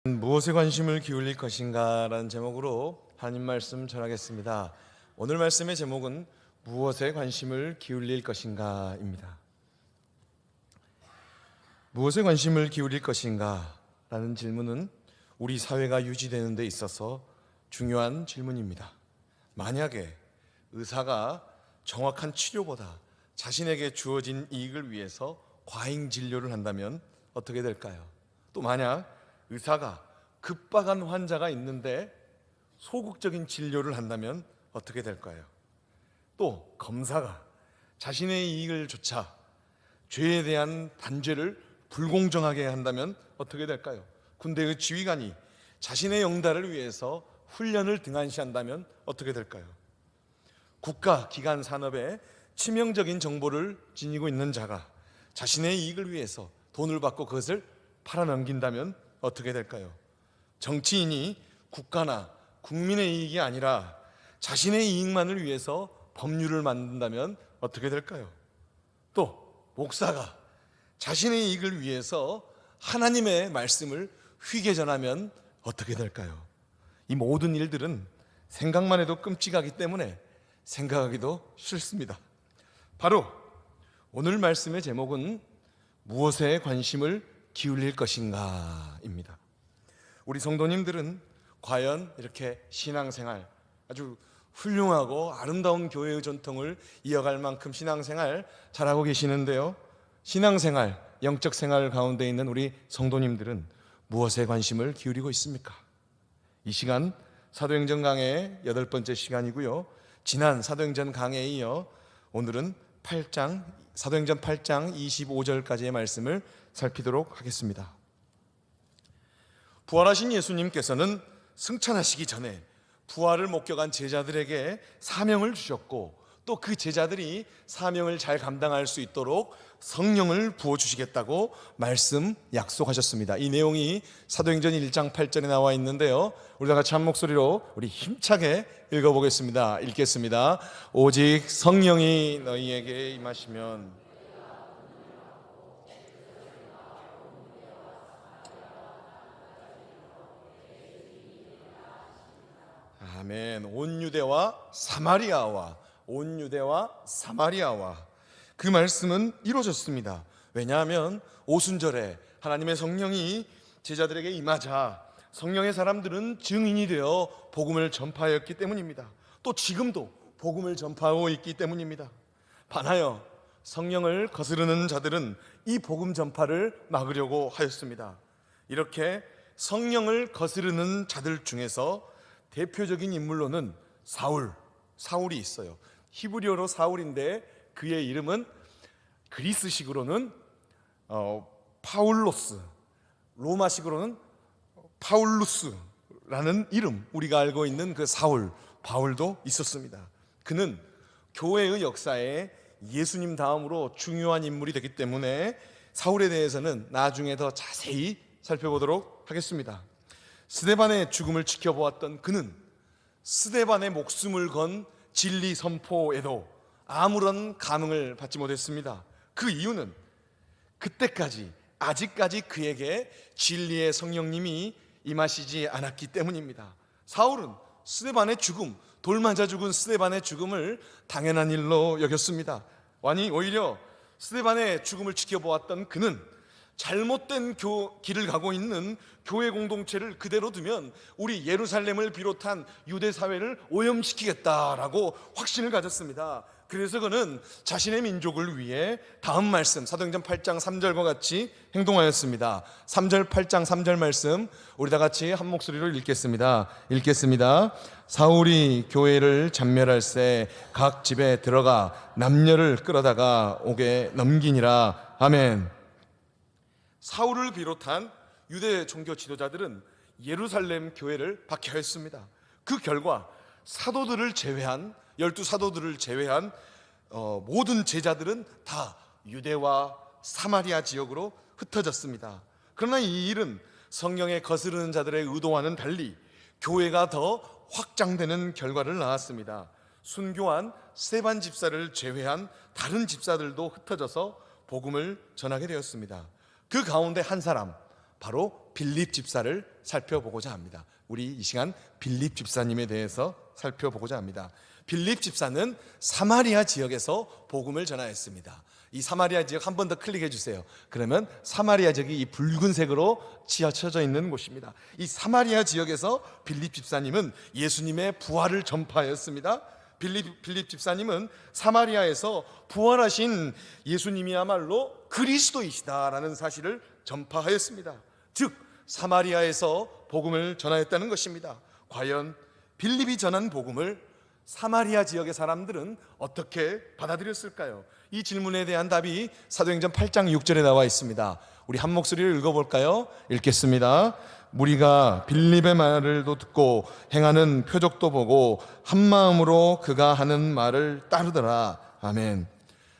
무엇에 관심을 기울일 것인가 라는 제목으로 하나님 말씀 전하겠습니다. 오늘 말씀의 제목은 무엇에 관심을 기울일 것인가 입니다. 무엇에 관심을 기울일 것인가 라는 질문은 우리 사회가 유지되는 데 있어서 중요한 질문입니다. 만약에 의사가 정확한 치료보다 자신에게 주어진 이익을 위해서 과잉 진료를 한다면 어떻게 될까요? 또 만약 의사가 급박한 환자가 있는데 소극적인 진료를 한다면 어떻게 될까요? 또 검사가 자신의 이익을 조차 죄에 대한 단죄를 불공정하게 한다면 어떻게 될까요? 군대의 지휘관이 자신의 영달을 위해서 훈련을 등한시한다면 어떻게 될까요? 국가, 기관, 산업에 치명적인 정보를 지니고 있는 자가 자신의 이익을 위해서 돈을 받고 그것을 팔아넘긴다면 어떻게 될까요? 정치인이 국가나 국민의 이익이 아니라 자신의 이익만을 위해서 법률을 만든다면 어떻게 될까요? 또 목사가 자신의 이익을 위해서 하나님의 말씀을 휘게 전하면 어떻게 될까요? 이 모든 일들은 생각만 해도 끔찍하기 때문에 생각하기도 싫습니다. 바로 오늘 말씀의 제목은 무엇에 관심을 기울일 것인가입니다. 우리 성도님들은 과연 이렇게 신앙생활, 아주 훌륭하고 아름다운 교회의 전통을 이어갈 만큼 신앙생활 잘하고 계시는데요, 신앙생활, 영적 생활 가운데 있는 우리 성도님들은 무엇에 관심을 기울이고 있습니까? 이 시간 사도행전 강해 8번째 시간이고요, 지난 사도행전 강해에 이어 오늘은 사도행전 8장 25절까지의 말씀을 살피도록 하겠습니다. 부활하신 예수님께서는 승천하시기 전에 부활을 목격한 제자들에게 사명을 주셨고, 또 그 제자들이 사명을 잘 감당할 수 있도록 성령을 부어주시겠다고 말씀 약속하셨습니다. 이 내용이 사도행전 1장 8절에 나와 있는데요, 우리 다 같이 한 목소리로 우리 힘차게 읽어보겠습니다. 읽겠습니다. 오직 성령이 너희에게 임하시면 아멘. 온 유대와 사마리아와 그 말씀은 이루어졌습니다. 왜냐하면 오순절에 하나님의 성령이 제자들에게 임하자 성령의 사람들은 증인이 되어 복음을 전파하였기 때문입니다. 또 지금도 복음을 전파하고 있기 때문입니다. 반하여 성령을 거스르는 자들은 이 복음 전파를 막으려고 하였습니다. 이렇게 성령을 거스르는 자들 중에서 대표적인 인물로는 사울이 있어요. 히브리어로 사울인데 그의 이름은 그리스식으로는 파울로스, 로마식으로는 파울루스라는 이름, 우리가 알고 있는 그 사울, 바울도 있었습니다. 그는 교회의 역사에 예수님 다음으로 중요한 인물이 되기 때문에 사울에 대해서는 나중에 더 자세히 살펴보도록 하겠습니다. 스데반의 죽음을 지켜보았던 그는 스데반의 목숨을 건 진리 선포에도 아무런 감흥을 받지 못했습니다. 그 이유는 아직까지 그에게 진리의 성령님이 임하시지 않았기 때문입니다. 사울은 스데반의 죽음, 돌 맞아 죽은 스데반의 죽음을 당연한 일로 여겼습니다. 아니, 오히려 스데반의 죽음을 지켜보았던 그는 잘못된 길을 가고 있는 교회 공동체를 그대로 두면 우리 예루살렘을 비롯한 유대 사회를 오염시키겠다라고 확신을 가졌습니다. 그래서 그는 자신의 민족을 위해 다음 말씀 사도행전 8장 3절과 같이 행동하였습니다. 8장 3절 말씀 우리 다 같이 한 목소리로 읽겠습니다. 사울이 교회를 잔멸할새 각 집에 들어가 남녀를 끌어다가 옥에 넘기니라. 아멘. 사울을 비롯한 유대 종교 지도자들은 예루살렘 교회를 박해했습니다. 그 결과 사도들을 제외한 12사도들을 제외한 모든 제자들은 다 유대와 사마리아 지역으로 흩어졌습니다. 그러나 이 일은 성령에 거스르는 자들의 의도와는 달리 교회가 더 확장되는 결과를 낳았습니다. 순교한 스데반 집사를 제외한 다른 집사들도 흩어져서 복음을 전하게 되었습니다. 그 가운데 한 사람, 바로 빌립 집사를 살펴보고자 합니다. 우리 이 시간 빌립 집사님에 대해서 살펴보고자 합니다. 빌립 집사는 사마리아 지역에서 복음을 전하였습니다. 이 사마리아 지역 한 번 더 클릭해 주세요. 그러면 사마리아 지역이 이 붉은색으로 치어쳐져 있는 곳입니다. 이 사마리아 지역에서 빌립 집사님은 예수님의 부활을 전파하였습니다. 빌립 집사님은 사마리아에서 부활하신 예수님이야말로 그리스도이시다라는 사실을 전파하였습니다. 즉 사마리아에서 복음을 전하였다는 것입니다. 과연 빌립이 전한 복음을 사마리아 지역의 사람들은 어떻게 받아들였을까요? 이 질문에 대한 답이 사도행전 8장 6절에 나와 있습니다. 우리 한 목소리를 읽어볼까요? 읽겠습니다. 무리가 빌립의 말을 듣고 행하는 표적도 보고 한 마음으로 그가 하는 말을 따르더라. 아멘.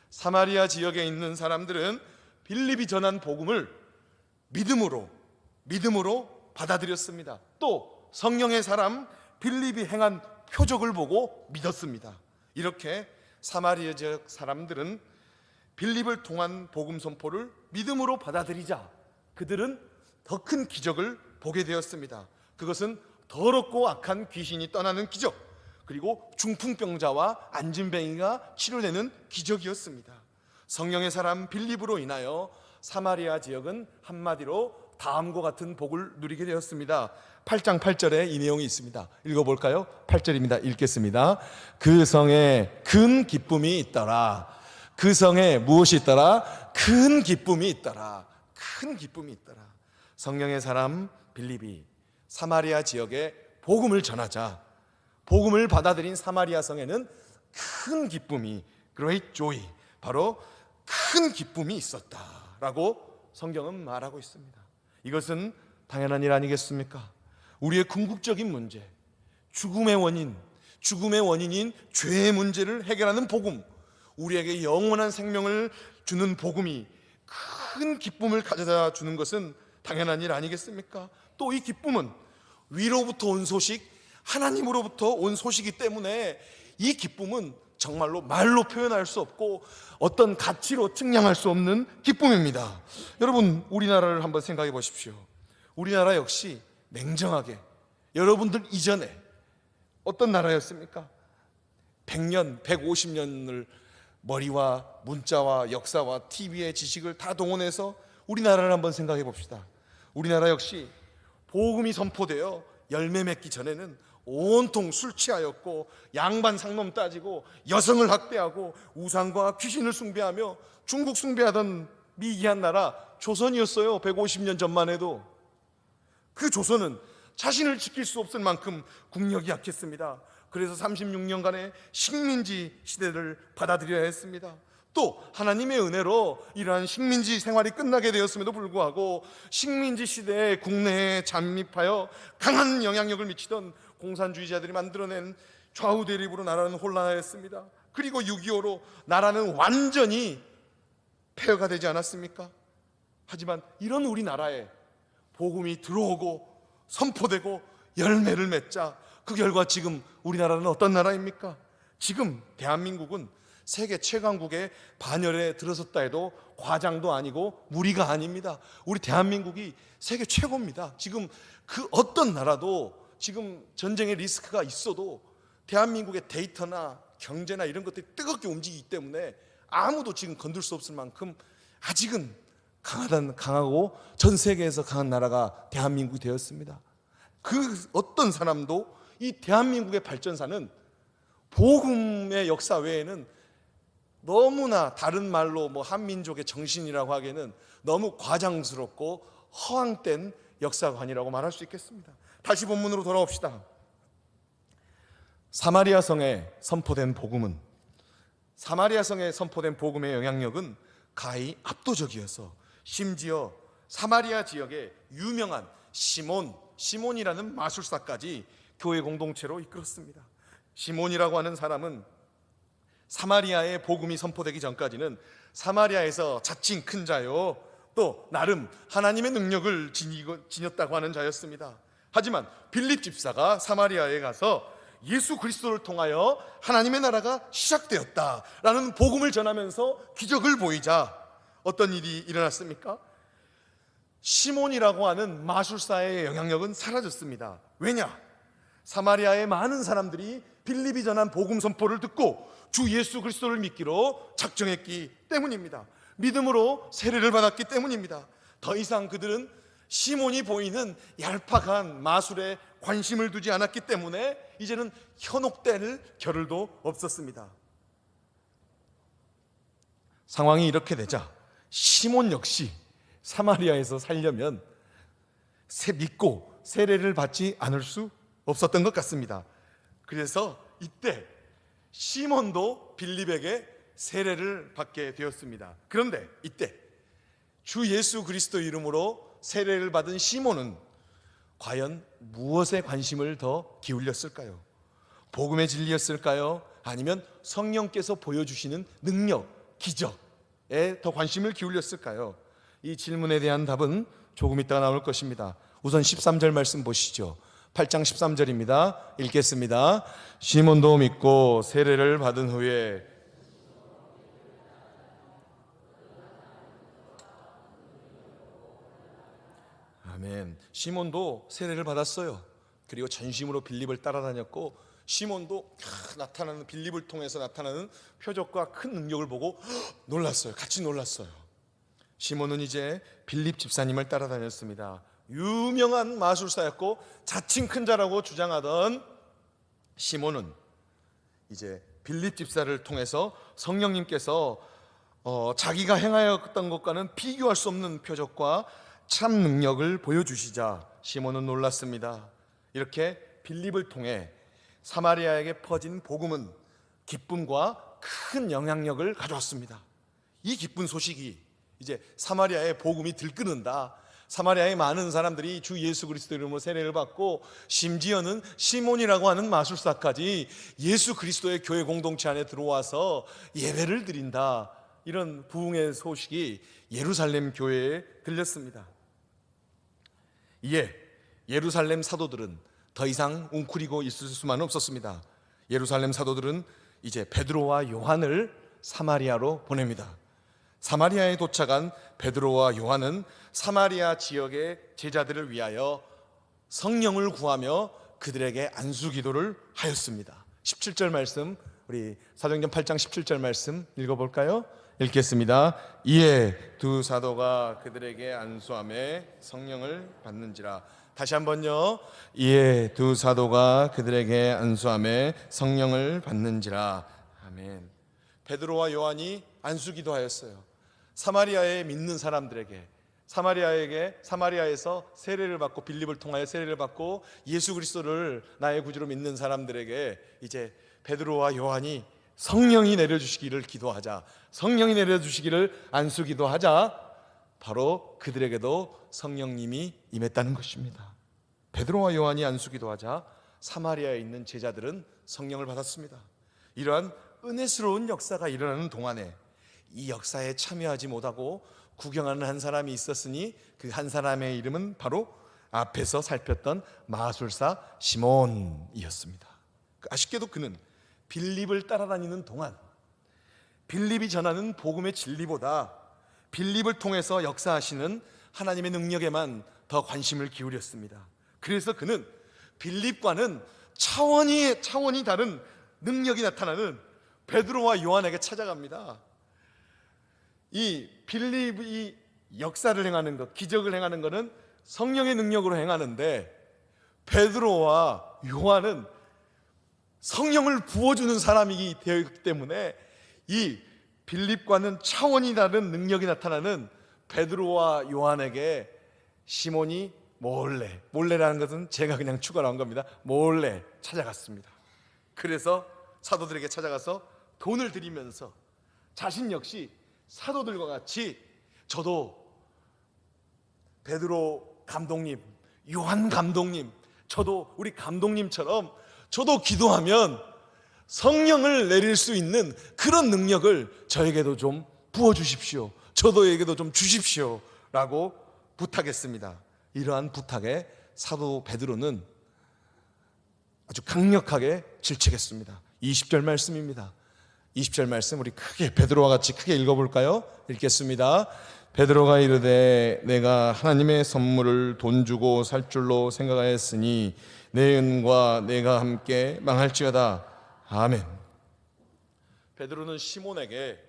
사마리아 지역에 있는 사람들은 빌립이 전한 복음을 믿음으로 받아들였습니다. 또 성령의 사람 빌립이 행한 표적을 보고 믿었습니다. 이렇게 사마리아 지역 사람들은 빌립을 통한 복음 선포를 믿음으로 받아들이자 그들은 더 큰 기적을 보게 되었습니다. 그것은 더럽고 악한 귀신이 떠나는 기적, 그리고 중풍병자와 안진뱅이가 치료되는 기적이었습니다. 성령의 사람 빌립으로 인하여 사마리아 지역은 한마디로 다음과 같은 복을 누리게 되었습니다. 8장 8절에 이 내용이 있습니다. 읽어볼까요? 8절입니다. 읽겠습니다. 그 성에 큰 기쁨이 있더라. 그 성에 무엇이 있더라? 큰 기쁨이 있더라. 큰 기쁨이 있더라. 성령의 사람 빌립이 사마리아 지역에 복음을 전하자 복음을 받아들인 사마리아 성에는 큰 기쁨이, great joy, 바로 큰 기쁨이 있었다라고 성경은 말하고 있습니다. 이것은 당연한 일 아니겠습니까? 우리의 궁극적인 문제, 죽음의 원인인 죄의 문제를 해결하는 복음, 우리에게 영원한 생명을 주는 복음이 큰 기쁨을 가져다 주는 것은 당연한 일 아니겠습니까? 또 이 기쁨은 위로부터 온 소식, 하나님으로부터 온 소식이기 때문에 이 기쁨은 정말로 말로 표현할 수 없고 어떤 가치로 측량할 수 없는 기쁨입니다. 여러분, 우리나라를 한번 생각해 보십시오. 우리나라 역시 냉정하게 여러분들 이전에 어떤 나라였습니까? 100년, 150년을 머리와 문자와 역사와 TV의 지식을 다 동원해서 우리나라를 한번 생각해 봅시다. 우리나라 역시 복음이 선포되어 열매 맺기 전에는 온통 술 취하였고 양반 상놈 따지고 여성을 학대하고 우상과 귀신을 숭배하며 중국 숭배하던 미개한 나라 조선이었어요. 150년 전만 해도. 그 조선은 자신을 지킬 수 없을 만큼 국력이 약했습니다. 그래서 36년간의 식민지 시대를 받아들여야 했습니다. 또 하나님의 은혜로 이러한 식민지 생활이 끝나게 되었음에도 불구하고 식민지 시대에 국내에 잠입하여 강한 영향력을 미치던 공산주의자들이 만들어낸 좌우 대립으로 나라는 혼란하였습니다. 그리고 6.25로 나라는 완전히 폐허가 되지 않았습니까? 하지만 이런 우리나라에 복음이 들어오고 선포되고 열매를 맺자 그 결과 지금 우리나라는 어떤 나라입니까? 지금 대한민국은 세계 최강국의 반열에 들어섰다 해도 과장도 아니고 무리가 아닙니다. 우리 대한민국이 세계 최고입니다. 지금 그 어떤 나라도 지금 전쟁의 리스크가 있어도 대한민국의 데이터나 경제나 이런 것들이 뜨겁게 움직이기 때문에 아무도 지금 건들 수 없을 만큼 아직은 강하고 전 세계에서 강한 나라가 대한민국이 되었습니다. 그 어떤 사람도 이 대한민국의 발전사는 복음의 역사 외에는 너무나 다른 말로 한민족의 정신이라고 하기에는 너무 과장스럽고 허황된 역사관이라고 말할 수 있겠습니다. 다시 본문으로 돌아옵시다. 사마리아 성에 선포된 복음은, 사마리아 성에 선포된 복음의 영향력은 가히 압도적이어서 심지어 사마리아 지역의 유명한 시몬이라는 마술사까지 교회 공동체로 이끌었습니다. 시몬이라고 하는 사람은 사마리아의 복음이 선포되기 전까지는 사마리아에서 자칭 큰 자요, 또 나름 하나님의 능력을 지녔다고 하는 자였습니다. 하지만 빌립 집사가 사마리아에 가서 예수 그리스도를 통하여 하나님의 나라가 시작되었다라는 복음을 전하면서 기적을 보이자 어떤 일이 일어났습니까? 시몬이라고 하는 마술사의 영향력은 사라졌습니다. 왜냐? 사마리아의 많은 사람들이 빌립이 전한 복음 선포를 듣고 주 예수 그리스도를 믿기로 작정했기 때문입니다. 믿음으로 세례를 받았기 때문입니다. 더 이상 그들은 시몬이 보이는 얄팍한 마술에 관심을 두지 않았기 때문에 이제는 현혹될 겨를도 없었습니다. 상황이 이렇게 되자 시몬 역시 사마리아에서 살려면 믿고 세례를 받지 않을 수 없었던 것 같습니다. 그래서 이때 시몬도 빌립에게 세례를 받게 되었습니다. 그런데 이때 주 예수 그리스도 이름으로 세례를 받은 시몬은 과연 무엇에 관심을 더 기울였을까요? 복음의 진리였을까요? 아니면 성령께서 보여주시는 능력, 기적에 더 관심을 기울였을까요? 이 질문에 대한 답은 조금 이따가 나올 것입니다. 우선 13절 말씀 보시죠. 8장 13절입니다. 읽겠습니다. 시몬도 믿고 세례를 받은 후에 아멘. 시몬도 세례를 받았어요. 그리고 전심으로 빌립을 따라다녔고 시몬도 나타나는 빌립을 통해서 나타나는 표적과 큰 능력을 보고 놀랐어요. 같이 놀랐어요. 시몬은 이제 빌립 집사님을 따라다녔습니다. 유명한 마술사였고 자칭 큰 자라고 주장하던 시몬은 이제 빌립 집사를 통해서 성령님께서 자기가 행하였던 것과는 비교할 수 없는 표적과 참 능력을 보여주시자 시몬은 놀랐습니다. 이렇게 빌립을 통해 사마리아에게 퍼진 복음은 기쁨과 큰 영향력을 가져왔습니다. 이 기쁜 소식이 이제 사마리아의 복음이 들끓는다. 사마리아의 많은 사람들이 주 예수 그리스도 이름으로 세례를 받고 심지어는 시몬이라고 하는 마술사까지 예수 그리스도의 교회 공동체 안에 들어와서 예배를 드린다. 이런 부흥의 소식이 예루살렘 교회에 들렸습니다. 이에 예루살렘 사도들은 더 이상 웅크리고 있을 수만 없었습니다. 예루살렘 사도들은 이제 베드로와 요한을 사마리아로 보냅니다. 사마리아에 도착한 베드로와 요한은 사마리아 지역의 제자들을 위하여 성령을 구하며 그들에게 안수 기도를 하였습니다. 17절 말씀, 우리 사도행전 8장 17절 말씀 읽어볼까요? 읽겠습니다. 이에 두 사도가 그들에게 안수하며 성령을 받는지라. 다시 한번요. 이에 두 사도가 그들에게 안수하며 성령을 받는지라. 아멘. 베드로와 요한이 안수 기도하였어요. 사마리아에 믿는 사람들에게, 사마리아에서 세례를 받고 빌립을 통하여 세례를 받고 예수 그리스도를 나의 구주로 믿는 사람들에게 이제 베드로와 요한이 성령이 내려주시기를 기도하자, 성령이 내려주시기를 안수 기도하자 바로 그들에게도 성령님이 임했다는 것입니다. 베드로와 요한이 안수 기도하자 사마리아에 있는 제자들은 성령을 받았습니다. 이러한 은혜스러운 역사가 일어나는 동안에 이 역사에 참여하지 못하고 구경하는 한 사람이 있었으니 그 한 사람의 이름은 바로 앞에서 살폈던 마술사 시몬이었습니다. 아쉽게도 그는 빌립을 따라다니는 동안 빌립이 전하는 복음의 진리보다 빌립을 통해서 역사하시는 하나님의 능력에만 더 관심을 기울였습니다. 그래서 그는 빌립과는 차원이 다른 능력이 나타나는 베드로와 요한에게 찾아갑니다. 이 빌립이 역사를 행하는 것, 기적을 행하는 것은 성령의 능력으로 행하는데 베드로와 요한은 성령을 부어주는 사람이기 때문에 이 빌립과는 차원이 다른 능력이 나타나는 베드로와 요한에게 시몬이 몰래라는 것은 제가 그냥 추가로 한 겁니다. 몰래 찾아갔습니다. 그래서 사도들에게 찾아가서 돈을 드리면서 자신 역시 사도들과 같이 저도 베드로 감독님, 요한 감독님, 저도 우리 감독님처럼 저도 기도하면 성령을 내릴 수 있는 그런 능력을 저에게도 좀 부어주십시오. 저도에게도 좀 주십시오 라고 부탁했습니다. 이러한 부탁에 사도 베드로는 아주 강력하게 질책했습니다. 20절 말씀입니다. 20절 말씀 우리 크게 베드로와 같이 크게 읽어볼까요? 읽겠습니다. 베드로가 이르되 내가 하나님의 선물을 돈 주고 살 줄로 생각하였으니 내 은과 내가 함께 망할지어다. 아멘. 베드로는 시몬에게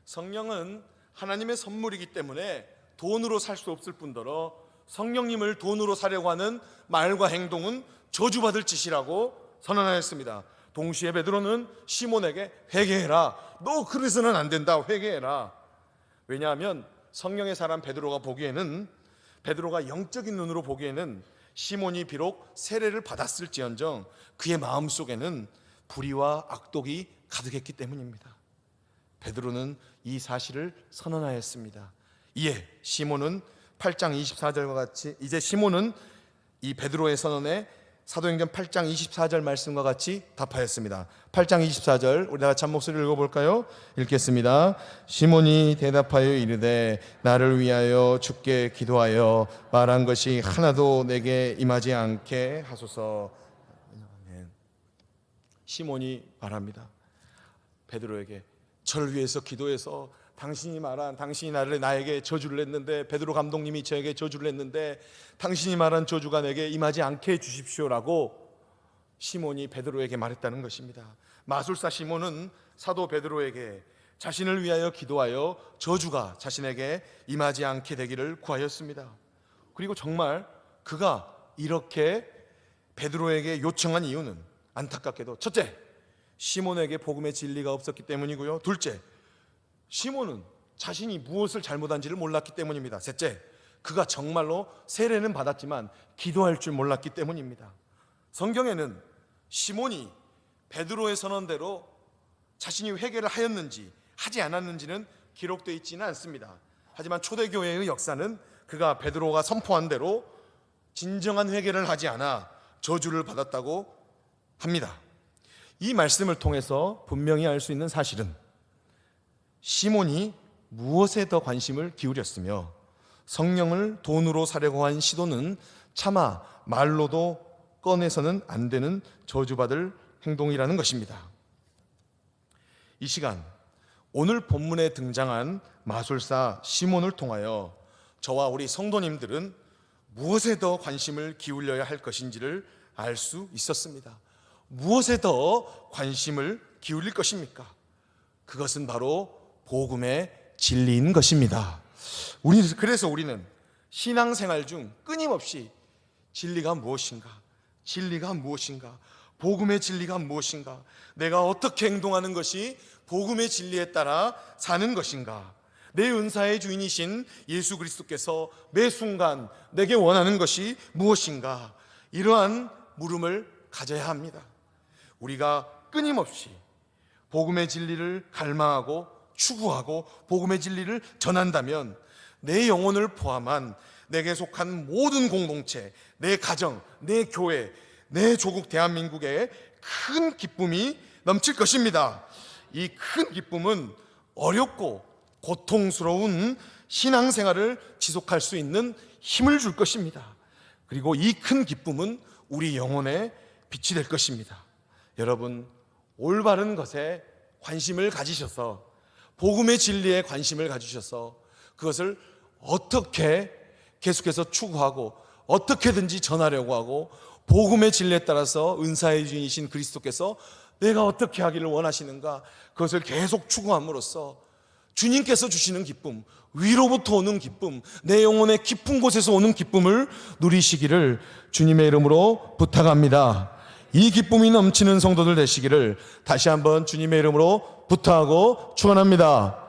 성령은 하나님의 선물이기 때문에 돈으로 살 수 없을 뿐더러 성령님을 돈으로 사려고 하는 말과 행동은 저주받을 짓이라고 선언하였습니다. 동시에 베드로는 시몬에게 회개해라. 너 그래서는 안 된다. 회개해라. 왜냐하면 성령의 사람 베드로가 보기에는, 베드로가 영적인 눈으로 보기에는 시몬이 비록 세례를 받았을지언정 그의 마음속에는 불의와 악독이 가득했기 때문입니다. 베드로는 이 사실을 선언하였습니다. 이에 시몬은 8장 24절과 같이, 이제 시몬은 이 베드로의 선언에 사도행전 8장 24절 말씀과 같이 답하였습니다. 8장 24절 우리 다 같이 한 목소리를 읽어볼까요? 읽겠습니다. 시몬이 대답하여 이르되 나를 위하여 주께 기도하여 말한 것이 하나도 내게 임하지 않게 하소서. 시몬이 말합니다. 베드로에게 저를 위해서 기도해서 당신이 말한, 당신이 나에게 저주를 했는데, 베드로 감독님이 저에게 저주를 했는데 당신이 말한 저주가 내게 임하지 않게 해주십시오라고 시몬이 베드로에게 말했다는 것입니다. 마술사 시몬은 사도 베드로에게 자신을 위하여 기도하여 저주가 자신에게 임하지 않게 되기를 구하였습니다. 그리고 정말 그가 이렇게 베드로에게 요청한 이유는 안타깝게도 첫째, 시몬에게 복음의 진리가 없었기 때문이고요. 둘째, 시몬은 자신이 무엇을 잘못한지를 몰랐기 때문입니다. 셋째, 그가 정말로 세례는 받았지만 기도할 줄 몰랐기 때문입니다. 성경에는 시몬이 베드로의 선언대로 자신이 회개를 하였는지 하지 않았는지는 기록되어 있지는 않습니다. 하지만 초대교회의 역사는 그가 베드로가 선포한 대로 진정한 회개를 하지 않아 저주를 받았다고 합니다. 이 말씀을 통해서 분명히 알 수 있는 사실은 시몬이 무엇에 더 관심을 기울였으며 성령을 돈으로 사려고 한 시도는 차마 말로도 꺼내서는 안 되는 저주받을 행동이라는 것입니다. 이 시간 오늘 본문에 등장한 마술사 시몬을 통하여 저와 우리 성도님들은 무엇에 더 관심을 기울여야 할 것인지를 알 수 있었습니다. 무엇에 더 관심을 기울일 것입니까? 그것은 바로 복음의 진리인 것입니다. 그래서 우리는 신앙생활 중 끊임없이 진리가 무엇인가, 진리가 무엇인가, 복음의 진리가 무엇인가, 내가 어떻게 행동하는 것이 복음의 진리에 따라 사는 것인가, 내 은사의 주인이신 예수 그리스도께서 매 순간 내게 원하는 것이 무엇인가, 이러한 물음을 가져야 합니다. 우리가 끊임없이 복음의 진리를 갈망하고 추구하고 복음의 진리를 전한다면 내 영혼을 포함한 내게 속한 모든 공동체, 내 가정, 내 교회, 내 조국 대한민국에 큰 기쁨이 넘칠 것입니다. 이 큰 기쁨은 어렵고 고통스러운 신앙생활을 지속할 수 있는 힘을 줄 것입니다. 그리고 이 큰 기쁨은 우리 영혼의 빛이 될 것입니다. 여러분, 올바른 것에 관심을 가지셔서 복음의 진리에 관심을 가지셔서 그것을 어떻게 계속해서 추구하고 어떻게든지 전하려고 하고 복음의 진리에 따라서 은사의 주인이신 그리스도께서 내가 어떻게 하기를 원하시는가, 그것을 계속 추구함으로써 주님께서 주시는 기쁨, 위로부터 오는 기쁨, 내 영혼의 깊은 곳에서 오는 기쁨을 누리시기를 주님의 이름으로 부탁합니다. 이 기쁨이 넘치는 성도들 되시기를 다시 한번 주님의 이름으로 부탁하고 축원합니다.